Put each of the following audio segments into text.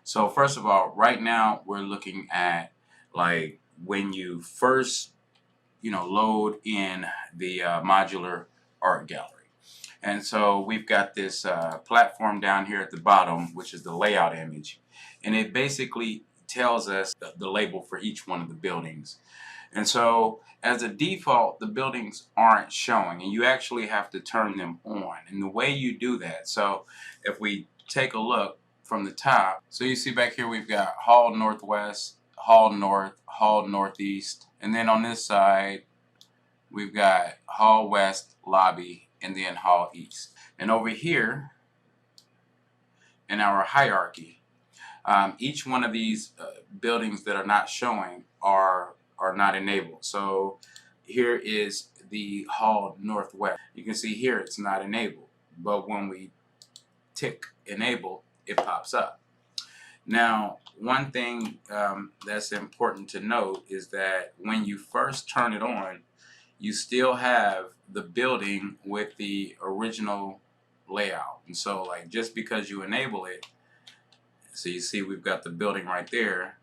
So first of all, right now we're looking at like when you first, load in the modular art gallery. And so we've got this platform down here at the bottom, which is the layout image. And it basically tells us the label for each one of the buildings. And so as a default, the buildings aren't showing, and you actually have to turn them on. And the way you do that, so if we take a look from the top, so you see back here we've got Hall Northwest, Hall North, Hall Northeast, and then on this side we've got Hall West, Lobby, and then Hall East. And over here in our hierarchy, each one of these buildings that are not showing are not enabled. So here is the Hall Northwest. You can see here it's not enabled, but when we tick enable, it pops up. Now, one thing that's important to note is that when you first turn it on, you still have the building with the original layout. And so like just because you enable it, so you see we've got the building right there,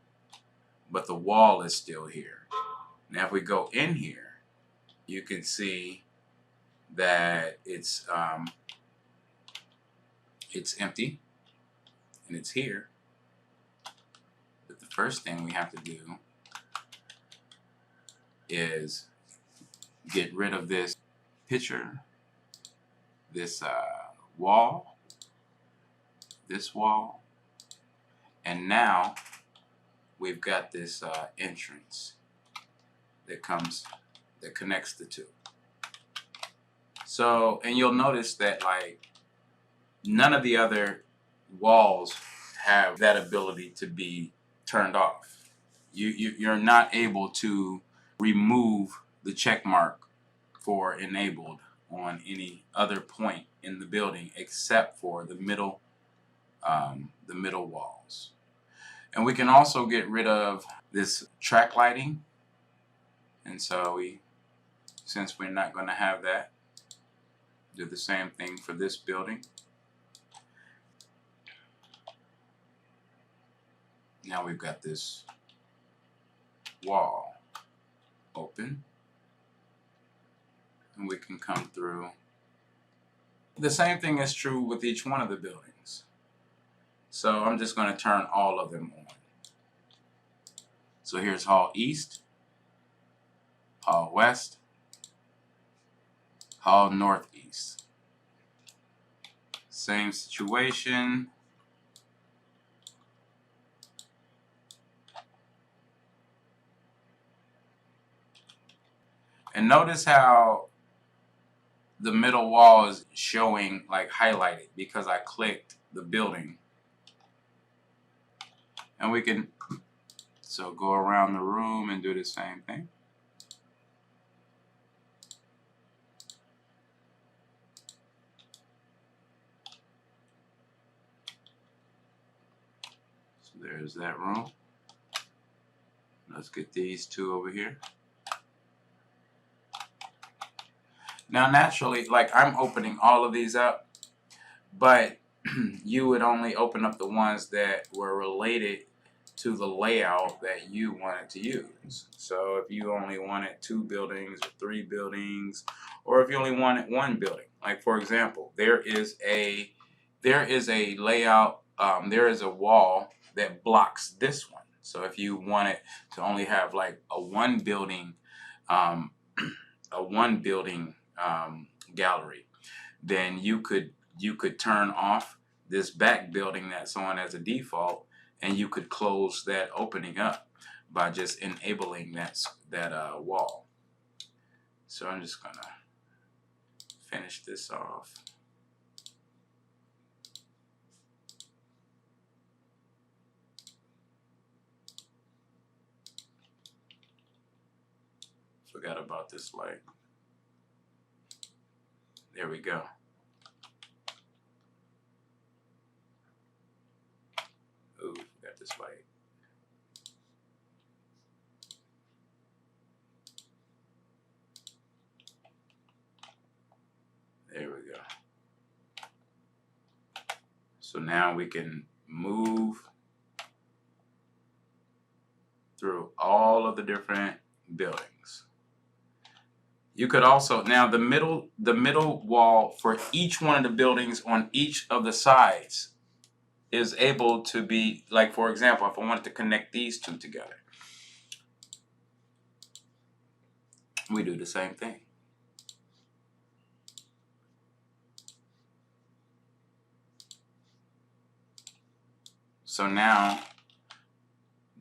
but the wall is still here. Now if we go in here, you can see that it's empty and it's here. But the first thing we have to do is get rid of this picture, this wall, this wall, and now we've got this entrance that connects the two. So, and you'll notice that like none of the other walls have that ability to be turned off. You're not able to remove the check mark for enabled on any other point in the building except for the middle walls. And we can also get rid of this track lighting. And so since we're not going to have that, do the same thing for this building. Now we've got this wall open, and we can come through. The same thing is true with each one of the buildings. So I'm just going to turn all of them on. So here's Hall East, Hall West, Hall Northeast. Same situation. And notice how the middle wall is showing like highlighted because I clicked the building. And we can go around the room and do the same thing. So there's that room. Let's get these two over here. Now naturally, like I'm opening all of these up, but you would only open up the ones that were related to the layout that you wanted to use. So if you only wanted 2 buildings or 3 buildings, or if you only wanted 1 building, like for example, there is a layout, there is a wall that blocks this one. So if you wanted to only have like a 1 building, gallery, then you could turn off this back building that's on as a default, and you could close that opening up by just enabling that wall. So I'm just gonna finish this off. Forgot about this light. There we go. Ooh, got this light. There we go. So now we can move through all of the different buildings. You could also, now the middle wall for each one of the buildings on each of the sides is able to be, like for example, if I wanted to connect these two together, we do the same thing. So now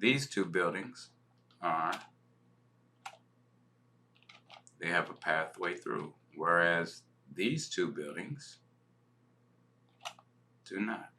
these two buildings they have a pathway through, whereas these two buildings do not.